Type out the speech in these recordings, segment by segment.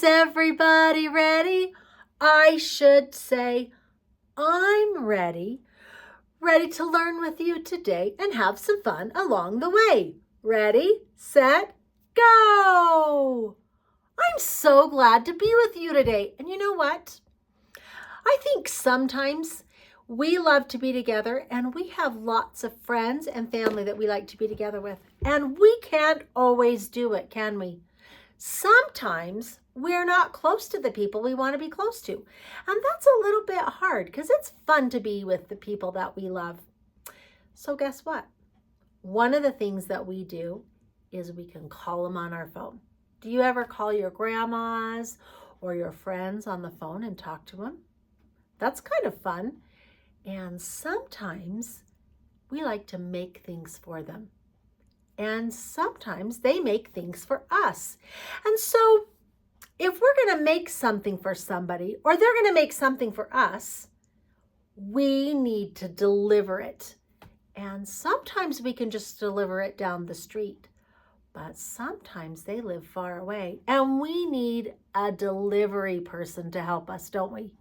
Is everybody ready? I should say, I'm ready. Ready to learn with you today and have some fun along the way. Ready, set, go! I'm so glad to be with you today. And you know what? I think sometimes we love to be together and we have lots of friends and family that we like to be together with. And we can't always do it, can we? Sometimes we're not close to the people we want to be close to. And that's a little bit hard because it's fun to be with the people that we love. So guess what? One of the things that we do is we can call them on our phone. Do you ever call your grandmas or your friends on the phone and talk to them? That's kind of fun. And sometimes we like to make things for them. And sometimes they make things for us. And so if we're going to make something for somebody or they're going to make something for us, we need to deliver it. And sometimes we can just deliver it down the street. But sometimes they live far away and we need a delivery person to help us, don't we?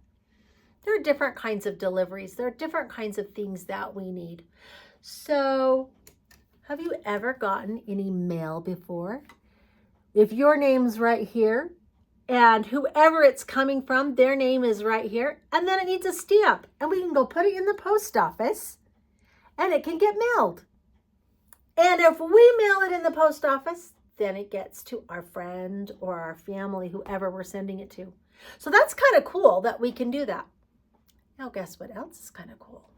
There are different kinds of deliveries. There are different kinds of things that we need. So have you ever gotten any mail before? If your name's right here and whoever it's coming from, their name is right here, and then it needs a stamp and we can go put it in the post office and it can get mailed. And if we mail it in the post office, then it gets to our friend or our family, whoever we're sending it to. So that's kind of cool that we can do that. Now guess what else is kind of cool?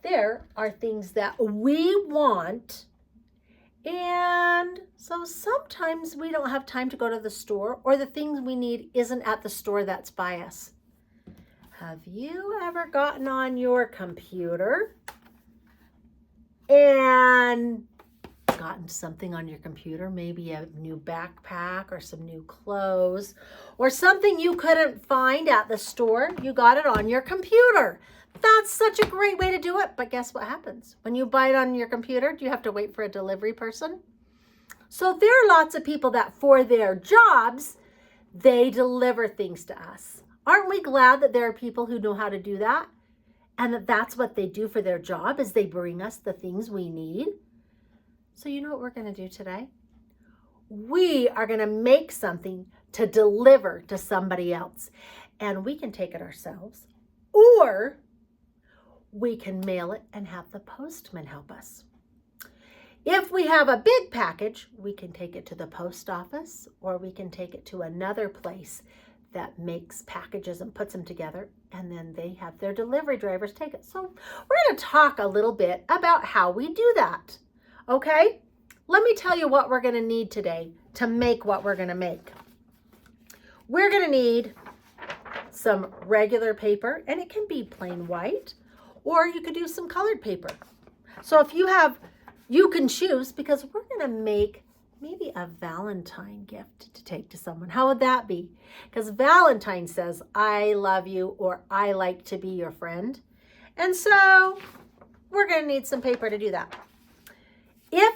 There are things that we want, and so sometimes we don't have time to go to the store, or the things we need isn't at the store that's by us. Have you ever gotten on your computer and gotten something on your computer, maybe a new backpack or some new clothes or something you couldn't find at the store? You got it on your computer. That's such a great way to do it. But guess what happens? When you buy it on your computer, do you have to wait for a delivery person? So there are lots of people that for their jobs, they deliver things to us. Aren't we glad that there are people who know how to do that? And that that's what they do for their job, is they bring us the things we need. So you know what we're going to do today? We are going to make something to deliver to somebody else. And we can take it ourselves, or we can mail it and have the postman help us. If we have a big package, we can take it to the post office, or we can take it to another place that makes packages and puts them together, and then they have their delivery drivers take it. So we're going to talk a little bit about how we do that. Okay? Let me tell you what we're going to need today to make what we're going to make. We're going to need some regular paper, and it can be plain white, or you could use some colored paper. So if you have, you can choose, because we're going to make maybe a Valentine gift to take to someone. How would that be? Because Valentine says, I love you, or I like to be your friend. And so we're going to need some paper to do that. If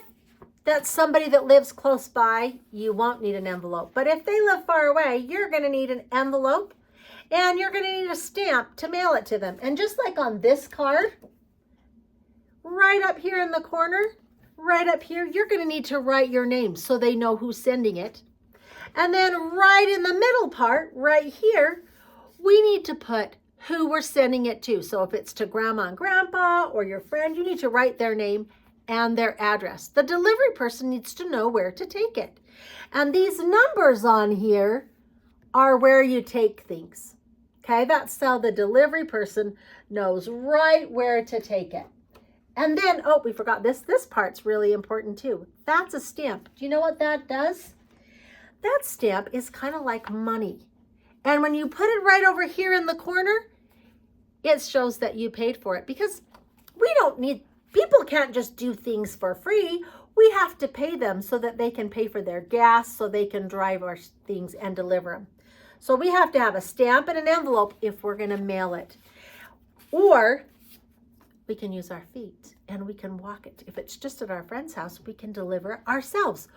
that's somebody that lives close by, you won't need an envelope. But if they live far away, you're going to need an envelope, and you're going to need a stamp to mail it to them. And just like on this card, right up here in the corner, right up here, you're going to need to write your name so they know who's sending it. And then right in the middle part, right here, we need to put who we're sending it to. So if it's to Grandma and Grandpa or your friend, you need to write their name and their address. The delivery person needs to know where to take it. And these numbers on here are where you take things. Okay, that's how the delivery person knows right where to take it. And then, oh, we forgot this. This part's really important too. That's a stamp. Do you know what that does? That stamp is kind of like money. And when you put it right over here in the corner, it shows that you paid for it, because we don't need, people can't just do things for free. We have to pay them so that they can pay for their gas, so they can drive our things and deliver them. So we have to have a stamp and an envelope if we're going to mail it. Or we can use our feet and we can walk it. If it's just at our friend's house, we can deliver it ourselves.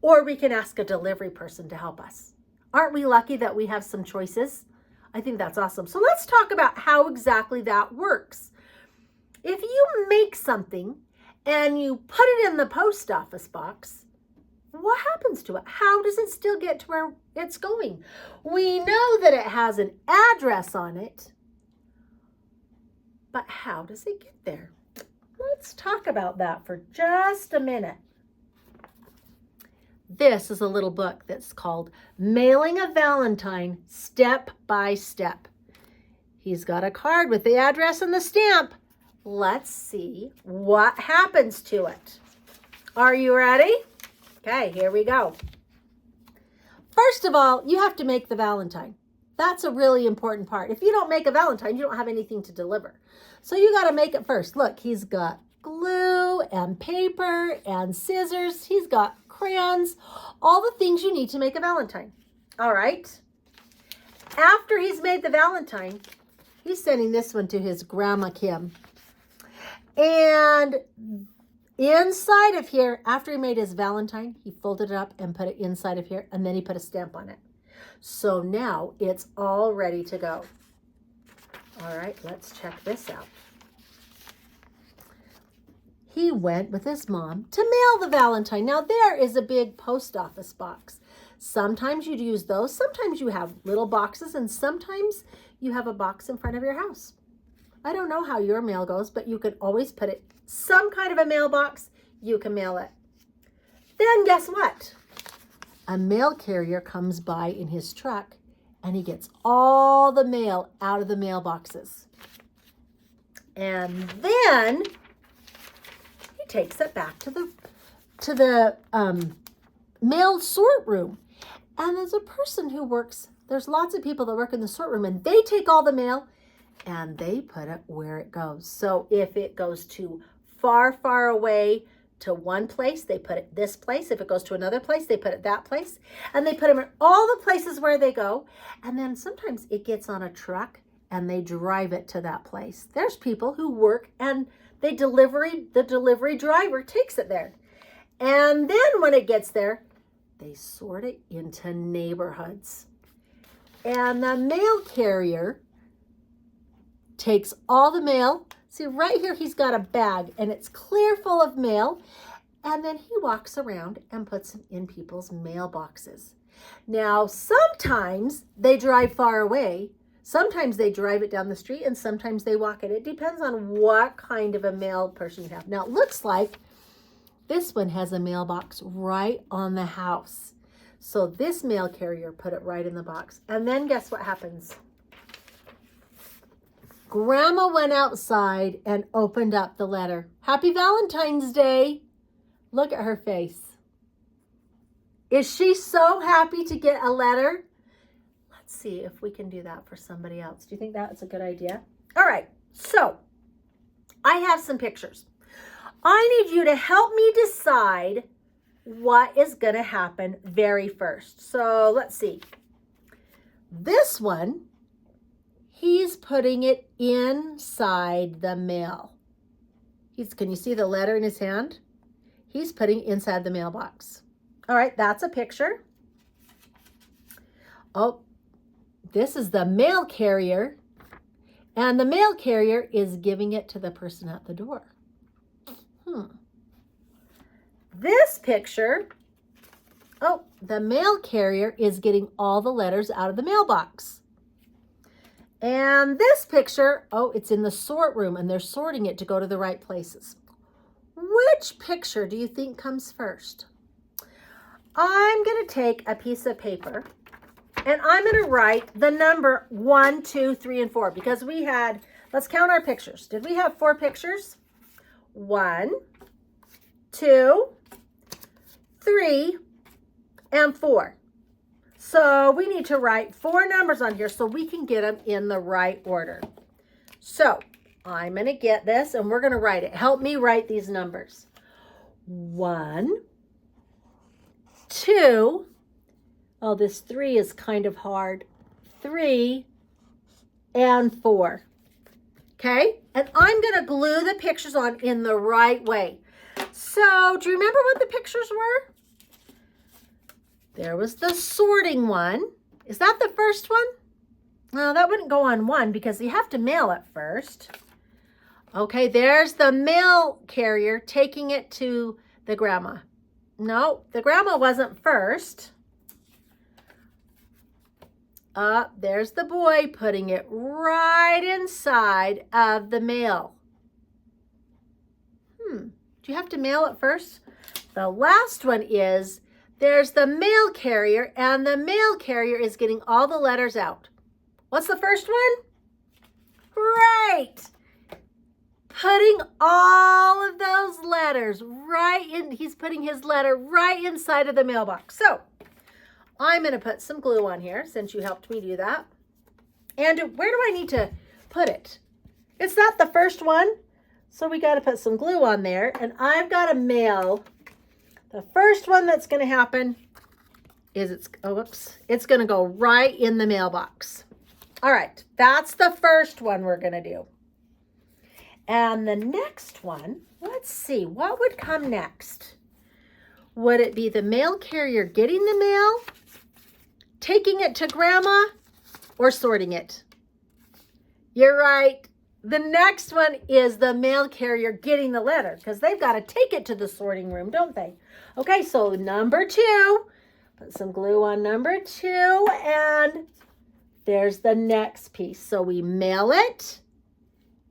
Or we can ask a delivery person to help us. Aren't we lucky that we have some choices? I think that's awesome. So let's talk about how exactly that works. If you make something and you put it in the post office box, what happens to it? How does it still get to where it's going? We know that it has an address on it, but how does it get there? Let's talk about that for just a minute. This is a little book that's called Mailing a Valentine Step by Step. He's got a card with the address and the stamp. Let's see what happens to it. Are you ready? Okay, here we go. First of all, you have to make the Valentine. That's a really important part. If you don't make a Valentine, you don't have anything to deliver. So you got to make it first. Look, he's got glue and paper and scissors. He's got crayons, all the things you need to make a Valentine. All right. After he's made the Valentine, he's sending this one to his Grandma Kim. And inside of here, after he made his Valentine, he folded it up and put it inside of here, and then he put a stamp on it. So now it's all ready to go. All right, let's check this out. He went with his mom to mail the Valentine. Now there is a big post office box. Sometimes you'd use those. Sometimes you have little boxes, and sometimes you have a box in front of your house. I don't know how your mail goes, but you can always put it some kind of a mailbox. You can mail it. Then guess what? A mail carrier comes by in his truck, and he gets all the mail out of the mailboxes. And then he takes it back to the mail sort room. And there's a person who works, there's lots of people that work in the sort room, and they take all the mail and they put it where it goes. So if it goes to far, far away to one place, they put it this place. If it goes to another place, they put it that place. And they put them in all the places where they go. And then sometimes it gets on a truck and they drive it to that place. There's people who work and the delivery driver takes it there. And then when it gets there, they sort it into neighborhoods. And the mail carrier takes all the mail. See, right here, he's got a bag, and it's clear full of mail. And then he walks around and puts them in people's mailboxes. Now, sometimes they drive far away. Sometimes they drive it down the street, and sometimes they walk it. It depends on what kind of a mail person you have. Now, it looks like this one has a mailbox right on the house. So this mail carrier put it right in the box. And then guess what happens? Grandma went outside and opened up the letter. Happy Valentine's Day. Look at her face. Is she so happy to get a letter? Let's see if we can do that for somebody else. Do you think that's a good idea? All right, so I have some pictures. I need you to help me decide what is going to happen very first. So let's see. This one, he's putting it inside the mail. Can you see the letter in his hand? He's putting it inside the mailbox. All right, that's a picture. Oh, this is the mail carrier. And the mail carrier is giving it to the person at the door. This picture, oh, the mail carrier is getting all the letters out of the mailbox. And this picture, oh, it's in the sort room, and they're sorting it to go to the right places. Which picture do you think comes first? I'm going to take a piece of paper, and I'm going to write the number 1, 2, 3, and 4, because we had, let's count our pictures. Did we have 4 pictures? 1, 2, 3, and 4. So we need to write 4 numbers on here so we can get them in the right order. So I'm going to get this, and we're going to write it. Help me write these numbers. 1, 2, oh, this 3 is kind of hard. 3, and 4. Okay? And I'm going to glue the pictures on in the right way. So do you remember what the pictures were? There was the sorting one. Is that the first one? No, that wouldn't go on one because you have to mail it first. Okay, there's the mail carrier taking it to the grandma. No, the grandma wasn't first. There's the boy putting it right inside of the mail. Do you have to mail it first? The last one is, there's the mail carrier, and the mail carrier is getting all the letters out. What's the first one? Right. Putting all of those letters right in, he's putting his letter right inside of the mailbox. So I'm going to put some glue on here since you helped me do that. And where do I need to put it? It's not the first one, so we got to put some glue on there. And I've got to mail. The first one that's going to happen is it's going to go right in the mailbox. All right, that's the first one we're going to do. And the next one, let's see, what would come next? Would it be the mail carrier getting the mail, taking it to grandma, or sorting it? You're right. The next one is the mail carrier getting the letter because they've got to take it to the sorting room, don't they? Okay, so number 2, put some glue on number 2, and there's the next piece. So we mail it,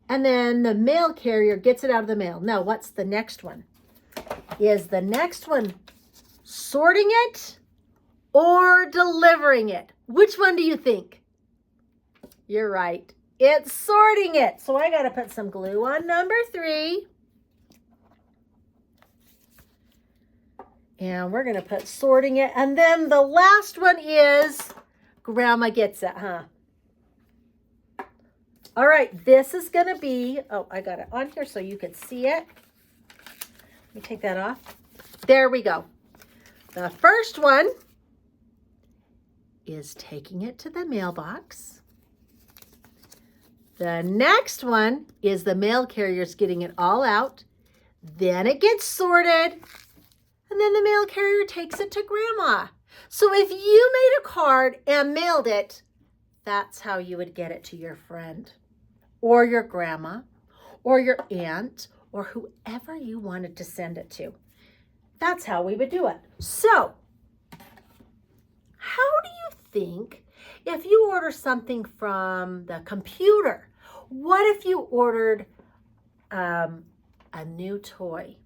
and then the mail carrier gets it out of the mail. Now, what's the next one? Is the next one sorting it or delivering it? Which one do you think? You're right. It's sorting it. So I got to put some glue on number 3. And we're going to put sorting it. And then the last one is grandma gets it, huh? All right, this is going to be, oh, I got it on here so you could see it. Let me take that off. There we go. The first one is taking it to the mailbox. The next one is the mail carrier's getting it all out. Then it gets sorted. And then the mail carrier takes it to grandma. So if you made a card and mailed it, that's how you would get it to your friend or your grandma or your aunt or whoever you wanted to send it to. That's how we would do it. So how do you think if you order something from the computer? What if you ordered a new toy?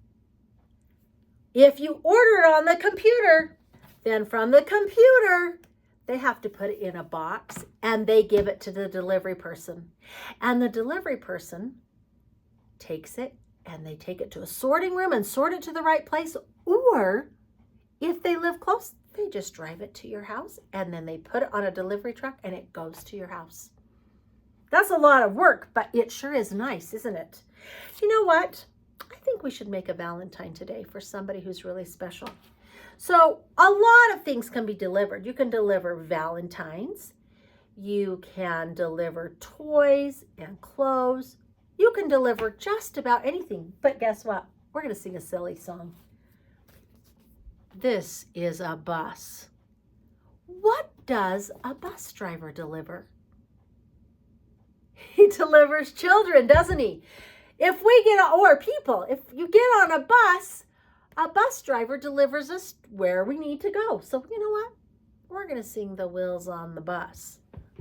If you order it on the computer, then from the computer, they have to put it in a box and they give it to the delivery person. And the delivery person takes it and they take it to a sorting room and sort it to the right place. Or if they live close, they just drive it to your house and then they put it on a delivery truck and it goes to your house. That's a lot of work, but it sure is nice, isn't it? You know what? I think we should make a Valentine today for somebody who's really special. So a lot of things can be delivered. You can deliver Valentines. You can deliver toys and clothes. You can deliver just about anything. But guess what? We're going to sing a silly song. This is a bus. What does a bus driver deliver? He delivers children, doesn't he? If you get on a bus driver delivers us where we need to go. So you know what? We're going to sing The Wheels on the Bus.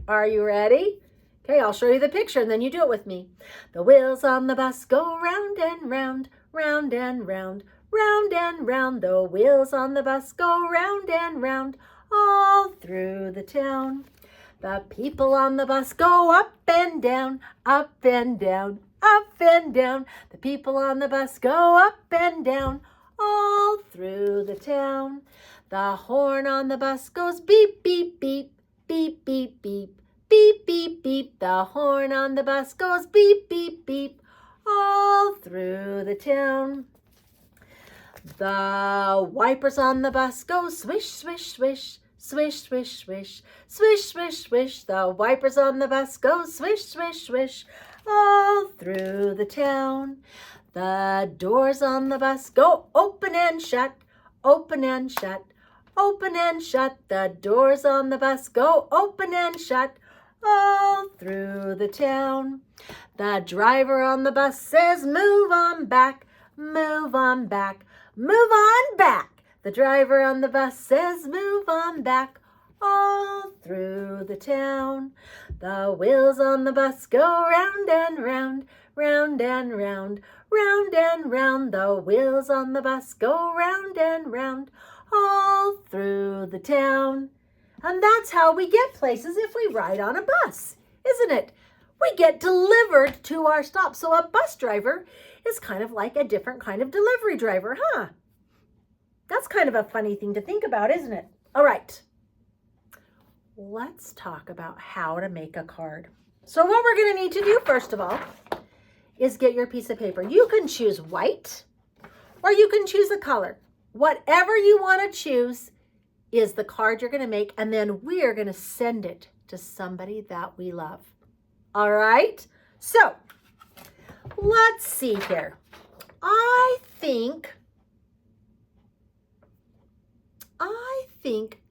Are you ready? Okay, I'll show you the picture and then you do it with me. The wheels on the bus go round and round, round and round, round and round. The wheels on the bus go round and round, all through the town. The people on the bus go up and down, up and down, up and down. The people on the bus go up and down, all through the town. The horn on the bus goes beep, beep, beep, beep, beep, beep, beep, beep, beep. The horn on the bus goes beep, beep, beep, all through the town. The wipers on the bus go swish, swish, swish, swish, swish, swish, swish, swish, swish. The wipers on the bus go swish, swish, swish, all through the town. The doors on the bus go open and shut, open and shut, Open and shut, the doors on the bus go open and shut all through the town. The driver on the bus says, move on back, move on back, move on back. The driver on the bus says, move on back all through the town. The wheels on the bus go round and round, round and round, round and round. The wheels on the bus go round and round all through the town. And that's how we get places if we ride on a bus, isn't it? We get delivered to our stop. So a bus driver is kind of like a different kind of delivery driver, huh? That's kind of a funny thing to think about, isn't it? All right. Let's talk about how to make a card. So what we're going to need to do, first of all, is get your piece of paper. You can choose white or you can choose a color. Whatever you want to choose is the card you're going to make, and then we're going to send it to somebody that we love. All right? So let's see here. I think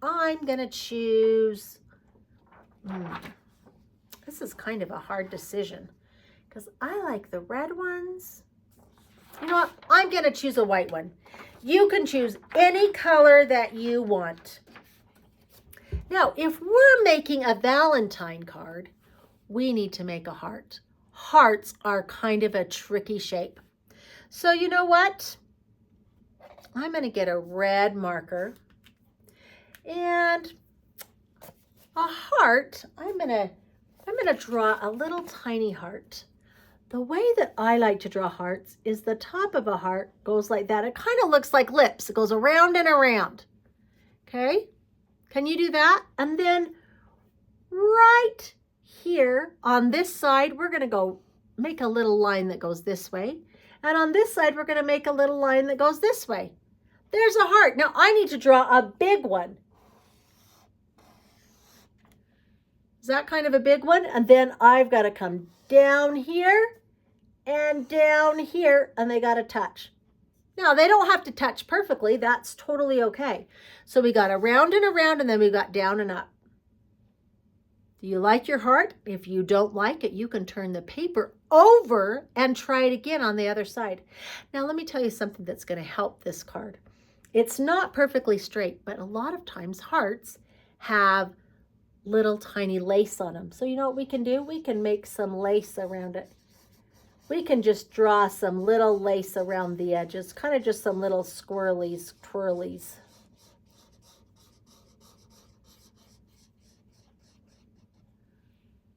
I'm going to choose, this is kind of a hard decision because I like the red ones. You know what? I'm going to choose a white one. You can choose any color that you want. Now, if we're making a Valentine card, we need to make a heart. Hearts are kind of a tricky shape. So you know what? I'm going to get a red marker and a heart. I'm going to draw a little tiny heart. The way that I like to draw hearts is the top of a heart goes like that. It kind of looks like lips. It goes around and around. Okay? Can you do that? And then right here on this side, we're going to go make a little line that goes this way. And on this side, we're going to make a little line that goes this way. There's a heart. Now I need to draw a big one. Is that kind of a big one? And then I've got to come down here and down here, and they got to touch. Now, they don't have to touch perfectly. That's totally okay. So we got around and around, and then we got down and up. Do you like your heart? If you don't like it, you can turn the paper over and try it again on the other side. Now, let me tell you something that's going to help this card. It's not perfectly straight, but a lot of times hearts have little tiny lace on them. So you know what we can do? We can make some lace around it. We can just draw some little lace around the edges, kind of just some little squirrelies, twirlies.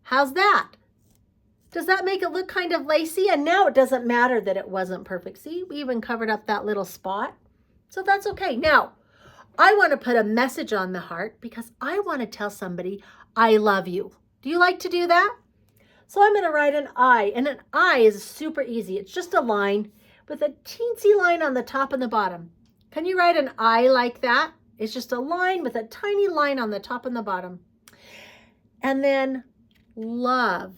How's that? Does that make it look kind of lacy? And now it doesn't matter that it wasn't perfect. See, we even covered up that little spot. So that's okay. Now, I want to put a message on the heart because I want to tell somebody I love you. Do you like to do that? So I'm going to write an I, and an I is super easy. It's just a line with a teensy line on the top and the bottom. Can you write an I like that? It's just a line with a tiny line on the top and the bottom. And then love.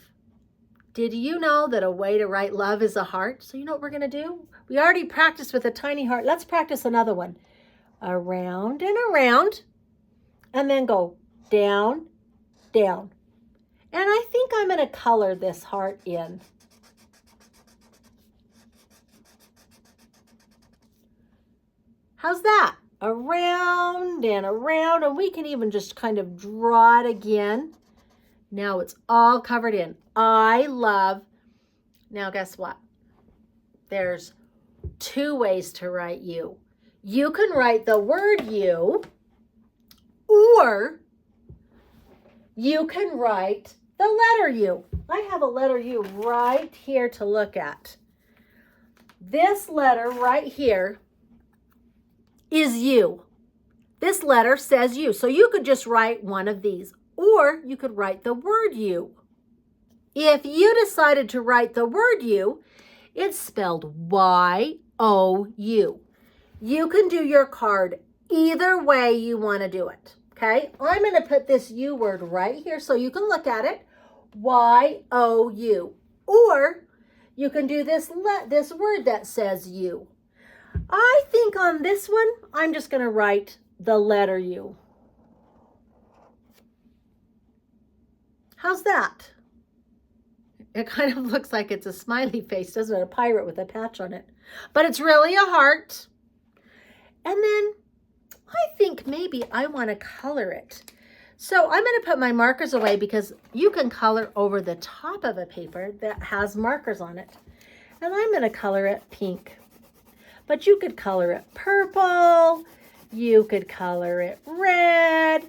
Did you know that a way to write love is a heart? So you know what we're going to do? We already practiced with a tiny heart. Let's practice another one. Around and around, and then go down, down. And I think I'm going to color this heart in. How's that? Around and around, and we can even just kind of draw it again. Now it's all covered in. I love. Now guess what? There's two ways to write you. You can write the word you, or you can write the letter U. I have a letter U right here to look at. This letter right here is U. This letter says you. So you could just write one of these, or you could write the word you. If you decided to write the word you, it's spelled Y-O-U. You can do your card either way you want to do it, okay? I'm going to put this U word right here so you can look at it, Y-O-U. Or you can do this word that says you. I think on this one, I'm just going to write the letter U. How's that? It kind of looks like it's a smiley face, doesn't it? A pirate with a patch on it. But it's really a heart. And then I think maybe I want to color it. So I'm going to put my markers away because you can color over the top of a paper that has markers on it. And I'm going to color it pink. But you could color it purple. You could color it red.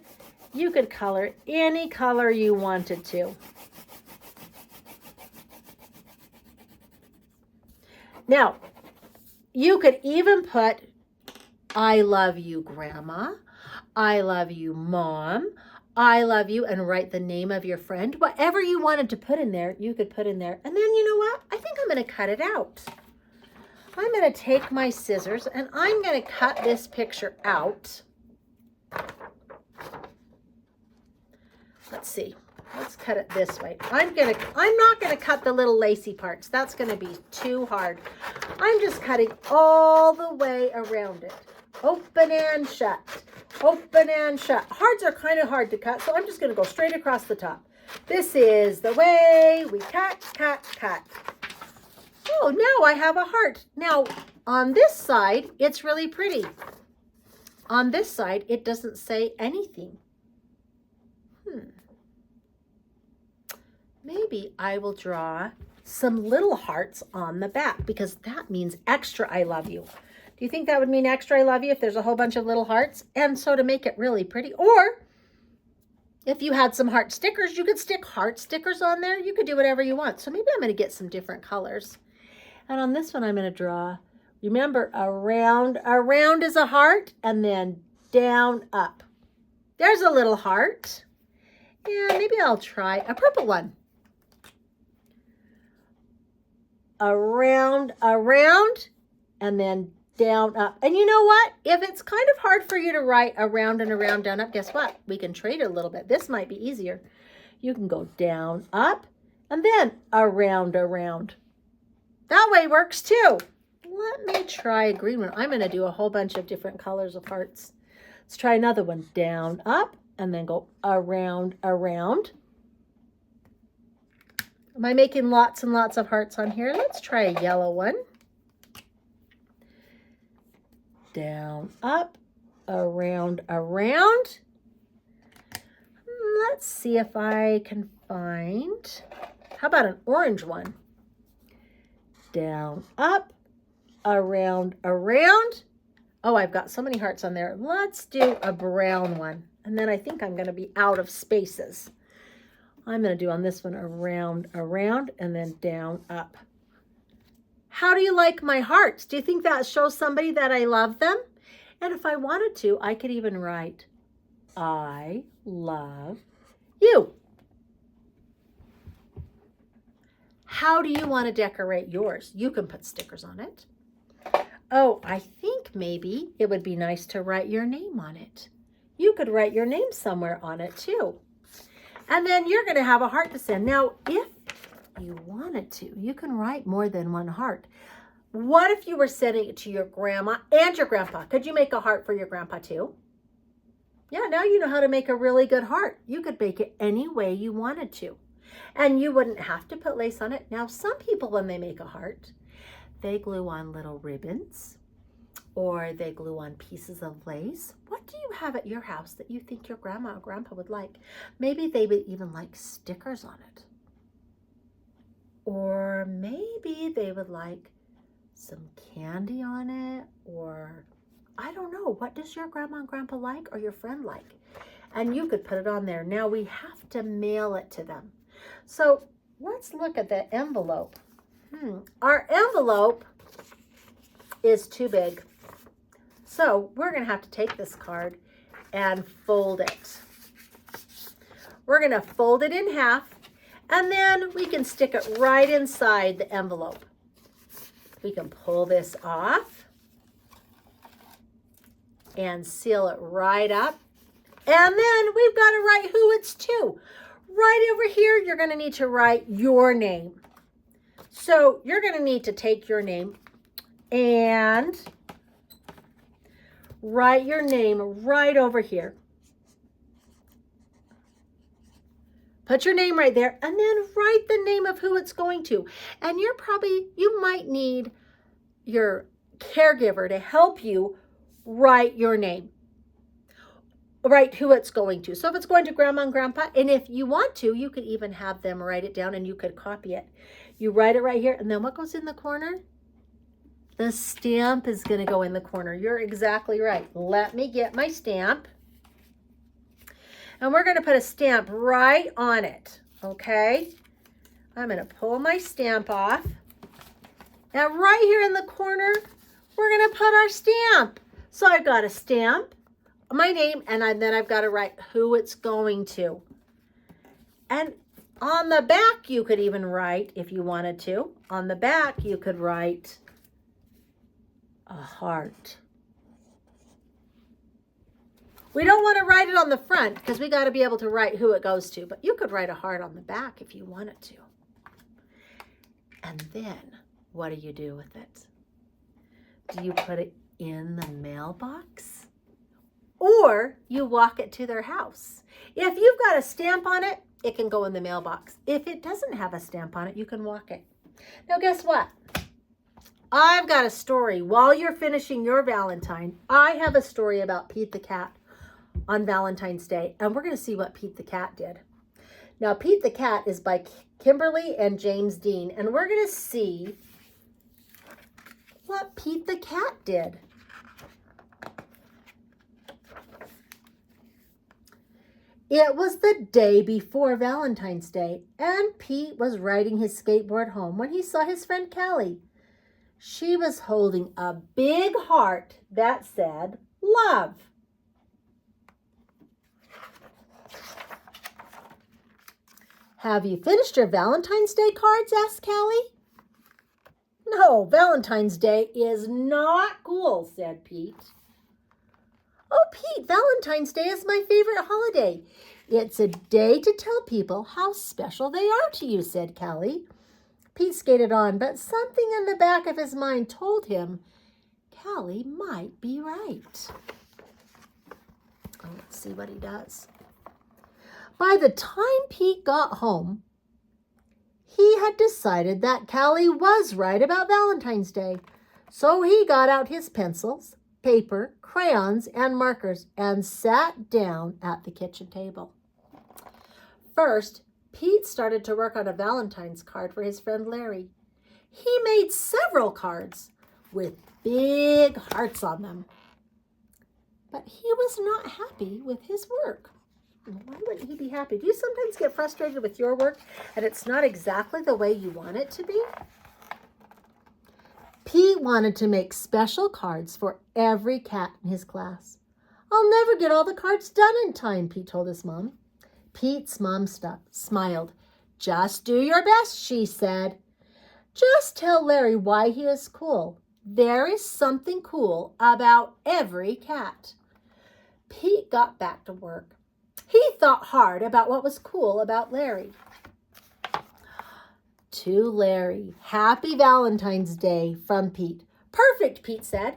You could color it any color you wanted to. Now, you could even put, I love you, Grandma. I love you, Mom. I love you, and write the name of your friend. Whatever you wanted to put in there, you could put in there. And then you know what? I think I'm going to cut it out. I'm going to take my scissors and I'm going to cut this picture out. Let's see. Let's cut it this way. I'm not going to cut the little lacy parts. That's going to be too hard. I'm just cutting all the way around it. Open and shut. Open and shut. Hearts are kind of hard to cut, so I'm just going to go straight across the top. This is the way we cut, cut, cut. Oh, now I have a heart. Now, on this side, it's really pretty. On this side, it doesn't say anything. Maybe I will draw some little hearts on the back because that means extra I love you. Do you think that would mean extra I love you if there's a whole bunch of little hearts? And so to make it really pretty, or if you had some heart stickers, you could stick heart stickers on there. You could do whatever you want. So maybe I'm going to get some different colors. And on this one, I'm going to draw, remember, around is a heart, and then down, up. There's a little heart. And maybe I'll try a purple one. Around, and then down, up. And you know what? If it's kind of hard for you to write around and around, down, up, guess what? We can trade it a little bit. This might be easier. You can go down, up, and then around. That way works too. Let me try a green one. I'm going to do a whole bunch of different colors of hearts. Let's try another one. Down, up, and then go around. Am I making lots and lots of hearts on here? Let's try a yellow one. Down, up, around. Let's see if I can find, how about an orange one? Down, up, around. Oh, I've got so many hearts on there. Let's do a brown one. And then I think I'm going to be out of spaces. I'm going to do on this one around, and then down, up. How do you like my hearts? Do you think that shows somebody that I love them? And if I wanted to, I could even write, I love you. How do you want to decorate yours? You can put stickers on it. Oh, I think maybe it would be nice to write your name on it. You could write your name somewhere on it too. And then you're going to have a heart to send. Now, if you wanted to, you can write more than one heart. What if you were sending it to your grandma and your grandpa? Could you make a heart for your grandpa too? Yeah, now you know how to make a really good heart. You could make it any way you wanted to. And you wouldn't have to put lace on it. Now, some people, when they make a heart, they glue on little ribbons or they glue on pieces of lace. What do you have at your house that you think your grandma or grandpa would like? Maybe they would even like stickers on it. Or maybe they would like some candy on it, or I don't know. What does your grandma and grandpa like or your friend like? And you could put it on there. Now we have to mail it to them. So let's look at the envelope. Our envelope is too big. So we're going to have to take this card and fold it. We're going to fold it in half, and then we can stick it right inside the envelope. We can pull this off and seal it right up. And then we've got to write who it's to. Right over here, you're going to need to write your name. So you're going to need to take your name and write your name right over here. Put your name right there and then write the name of who it's going to. And you might need your caregiver to help you write your name. Write who it's going to. So if it's going to Grandma and Grandpa, and if you want to, you could even have them write it down and you could copy it. You write it right here, and then what goes in the corner? The stamp is going to go in the corner. You're exactly right. Let me get my stamp. And we're going to put a stamp right on it, okay? I'm going to pull my stamp off. And right here in the corner, we're going to put our stamp. So I've got a stamp, my name, and then I've got to write who it's going to. And on the back, you could even write, if you wanted to, on the back, you could write a heart. We don't want to write it on the front because we got to be able to write who it goes to, but you could write a heart on the back if you wanted to. And then, what do you do with it? Do you put it in the mailbox? Or you walk it to their house. If you've got a stamp on it, it can go in the mailbox. If it doesn't have a stamp on it, you can walk it. Now, guess what? I've got a story. While you're finishing your Valentine, I have a story about Pete the cat on Valentine's Day, and we're going to see what Pete the cat did. Now, Pete the cat is by Kimberly and James Dean, and we're going to see what Pete the cat did. It was the day before Valentine's Day, and Pete was riding his skateboard home when he saw his friend Callie. She was holding a big heart that said, love. Have you finished your Valentine's Day cards? Asked Callie. No, Valentine's Day is not cool, said Pete. Oh, Pete, Valentine's Day is my favorite holiday. It's a day to tell people how special they are to you, said Callie. Pete skated on, but something in the back of his mind told him Callie might be right. Oh, let's see what he does. By the time Pete got home, he had decided that Callie was right about Valentine's Day. So he got out his pencils, paper, crayons, and markers and sat down at the kitchen table. First, Pete started to work on a Valentine's card for his friend Larry. He made several cards with big hearts on them. But he was not happy with his work. Why wouldn't he be happy? Do you sometimes get frustrated with your work and it's not exactly the way you want it to be? Pete wanted to make special cards for every cat in his class. I'll never get all the cards done in time, Pete told his mom. Pete's mom smiled. Just do your best, she said. Just tell Larry why he is cool. There is something cool about every cat. Pete got back to work. He thought hard about what was cool about Larry. To Larry, happy Valentine's Day from Pete. Perfect, Pete said.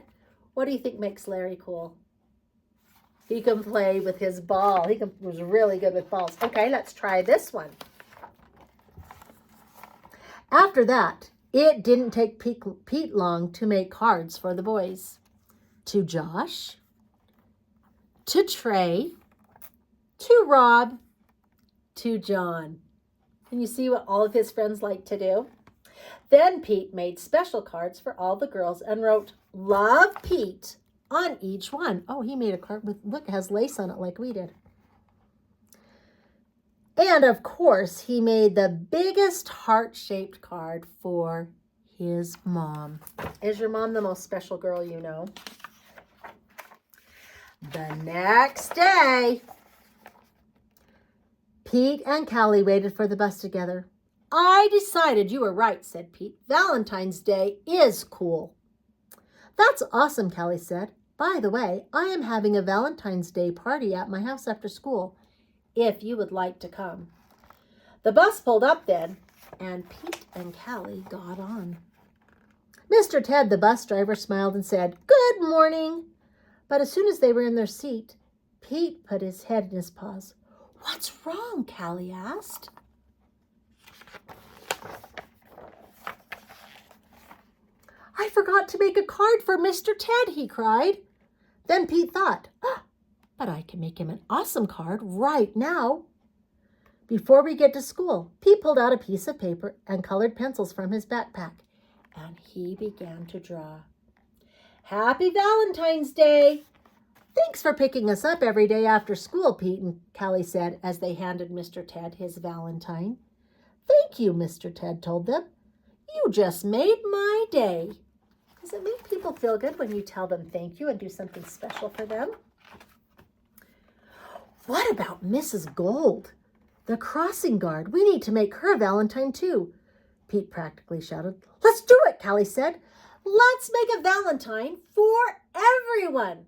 What do you think makes Larry cool? He can play with his ball. He was really good with balls. Okay, let's try this one. After that, it didn't take Pete long to make cards for the boys. To Josh, to Trey, to Rob, to John. Can you see what all of his friends like to do? Then Pete made special cards for all the girls and wrote, Love Pete, on each one. Oh, he made a card with, look, it has lace on it like we did. And of course, he made the biggest heart-shaped card for his mom. Is your mom the most special girl you know? The next day, Pete and Callie waited for the bus together. I decided you were right, said Pete. Valentine's Day is cool. That's awesome, Callie said. By the way, I am having a Valentine's Day party at my house after school, if you would like to come. The bus pulled up then, and Pete and Callie got on. Mr. Ted, the bus driver, smiled and said, Good morning. But as soon as they were in their seat, Pete put his head in his paws. "What's wrong?" Callie asked. "I forgot to make a card for Mr. Ted," he cried. Then Pete thought, but I can make him an awesome card right now. Before we get to school, Pete pulled out a piece of paper and colored pencils from his backpack, and he began to draw. "Happy Valentine's Day! Thanks for picking us up every day after school," Pete and Callie said as they handed Mr. Ted his Valentine. "Thank you," Mr. Ted told them. "You just made my day." Does it make people feel good when you tell them thank you and do something special for them? "What about Mrs. Gold, the crossing guard? We need to make her a Valentine too," Pete practically shouted. "Let's do it," Callie said. "Let's make a Valentine for everyone."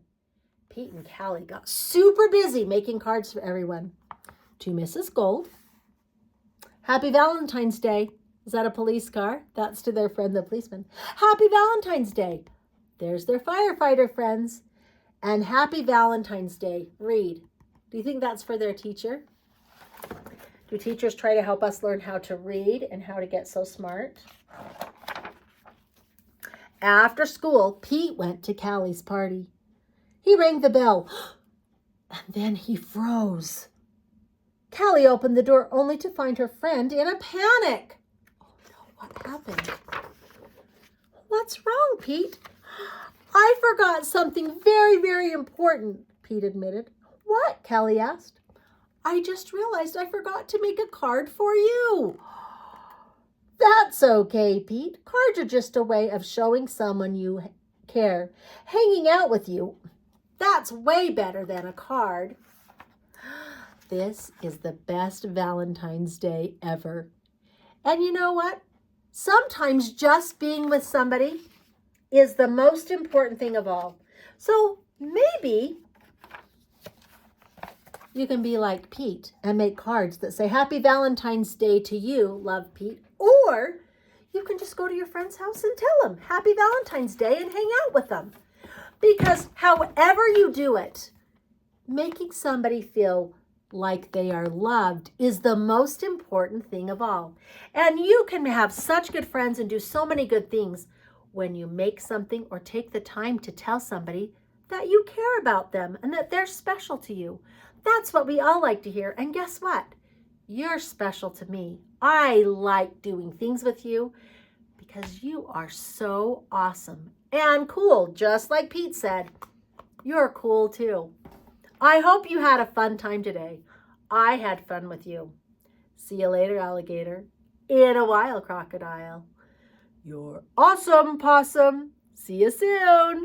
Pete and Callie got super busy making cards for everyone. To Mrs. Gold, "Happy Valentine's Day." Is that a police car? That's to their friend, the policeman. "Happy Valentine's Day." There's their firefighter friends. And "Happy Valentine's Day." Read. Do you think that's for their teacher? Do teachers try to help us learn how to read and how to get so smart? After school, Pete went to Callie's party. He rang the bell, and then he froze. Callie opened the door only to find her friend in a panic. "Oh no, what happened?" "What's wrong, Pete?" "I forgot something very, very important," Pete admitted. "What?" Callie asked. "I just realized I forgot to make a card for you." "That's okay, Pete. Cards are just a way of showing someone you care. Hanging out with you, that's way better than a card." This is the best Valentine's Day ever. And you know what? Sometimes just being with somebody is the most important thing of all. So maybe you can be like Pete and make cards that say "Happy Valentine's Day to you, love, Pete." Or you can just go to your friend's house and tell them "Happy Valentine's Day" and hang out with them. Because however you do it, making somebody feel like they are loved is the most important thing of all. And you can have such good friends and do so many good things when you make something or take the time to tell somebody that you care about them and that they're special to you. That's what we all like to hear. And guess what? You're special to me. I like doing things with you because you are so awesome and cool. Just like Pete said, you're cool too. I hope you had a fun time today. I had fun with you. See you later, alligator. In a while, crocodile. You're awesome, possum. See you soon.